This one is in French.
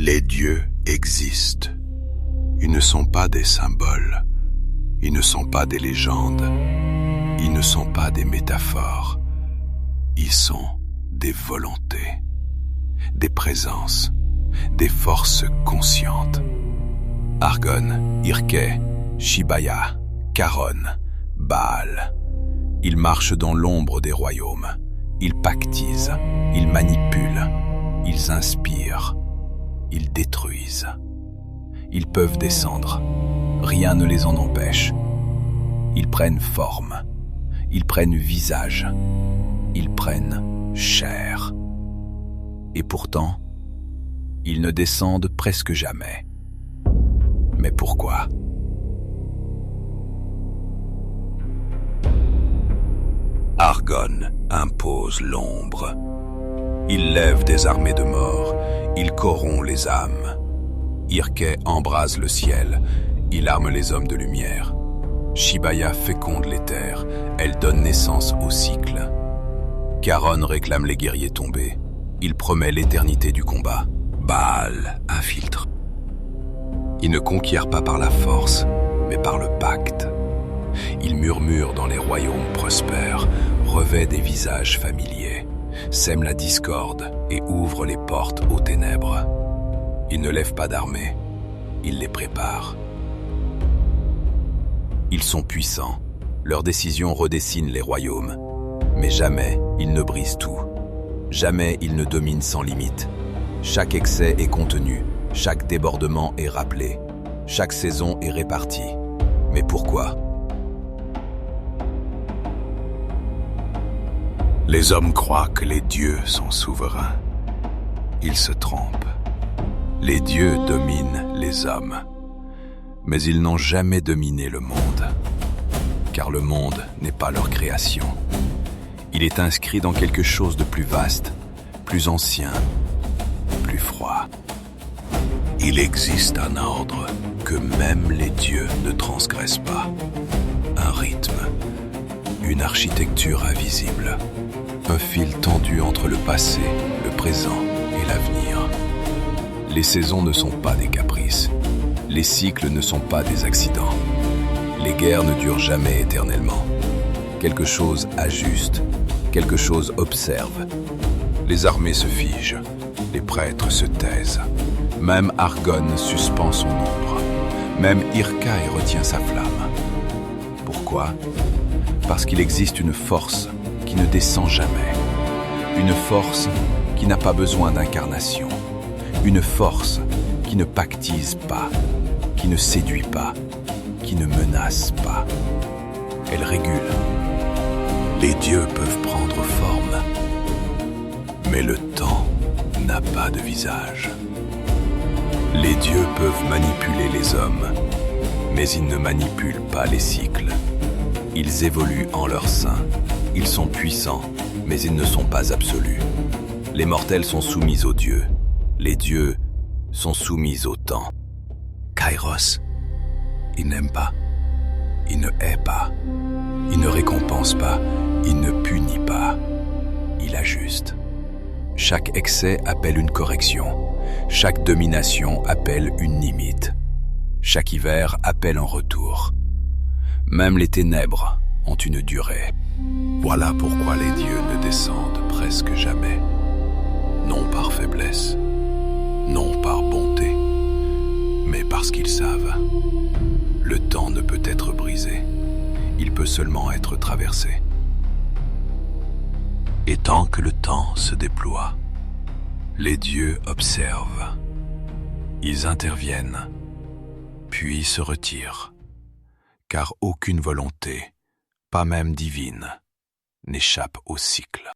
Les dieux existent. Ils ne sont pas des symboles. Ils ne sont pas des légendes. Ils ne sont pas des métaphores. Ils sont des volontés, des présences, des forces conscientes. Argon, Irke, Shibaya, Charon, Baal. Ils marchent dans l'ombre des royaumes. Ils pactisent, ils manipulent, ils inspirent, ils détruisent. Ils peuvent descendre, rien ne les en empêche. Ils prennent forme, ils prennent visage, ils prennent chair. Et pourtant, ils ne descendent presque jamais. Mais pourquoi ? Argon impose l'ombre. Il lève des armées de morts, il corrompt les âmes. Irke embrase le ciel, il arme les hommes de lumière. Shibaya féconde les terres, elle donne naissance au cycle. Charon réclame les guerriers tombés, il promet l'éternité du combat. Baal infiltre. Il ne conquiert pas par la force, mais par le pacte. Il murmure dans les royaumes prospères, revêt des visages familiers, sème la discorde et ouvre les portes aux ténèbres. Il ne lève pas d'armée, il les prépare. Ils sont puissants, leurs décisions redessinent les royaumes, mais jamais ils ne brisent tout. Jamais ils ne dominent sans limite. Chaque excès est contenu, chaque débordement est rappelé, chaque saison est répartie. Mais pourquoi ? Les hommes croient que les dieux sont souverains. Ils se trompent. Les dieux dominent les hommes. Mais ils n'ont jamais dominé le monde. Car le monde n'est pas leur création. Il est inscrit dans quelque chose de plus vaste, plus ancien, plus froid. Il existe un ordre que même les dieux ne transgressent pas. Un rythme, une architecture invisible. Un fil tendu entre le passé, le présent et l'avenir. Les saisons ne sont pas des caprices. Les cycles ne sont pas des accidents. Les guerres ne durent jamais éternellement. Quelque chose ajuste, quelque chose observe. Les armées se figent, les prêtres se taisent. Même Argon suspend son ombre. Même Irkai retient sa flamme. Pourquoi ? Parce qu'il existe une force qui ne descend jamais. Une force qui n'a pas besoin d'incarnation. Une force qui ne pactise pas, qui ne séduit pas, qui ne menace pas. Elle régule. Les dieux peuvent prendre forme, mais le temps n'a pas de visage. Les dieux peuvent manipuler les hommes, mais ils ne manipulent pas les cycles. Ils évoluent en leur sein. Ils sont puissants, mais ils ne sont pas absolus. Les mortels sont soumis aux dieux. Les dieux sont soumis au temps. Kairos, il n'aime pas. Il ne hait pas. Il ne récompense pas. Il ne punit pas. Il ajuste. Chaque excès appelle une correction. Chaque domination appelle une limite. Chaque hiver appelle un retour. Même les ténèbres ont une durée. Voilà pourquoi les dieux ne descendent presque jamais. Non par faiblesse, non par bonté, mais parce qu'ils savent. Le temps ne peut être brisé, il peut seulement être traversé. Et tant que le temps se déploie, les dieux observent. Ils interviennent, puis se retirent, car aucune volonté, pas même divine, n'échappe au cycle.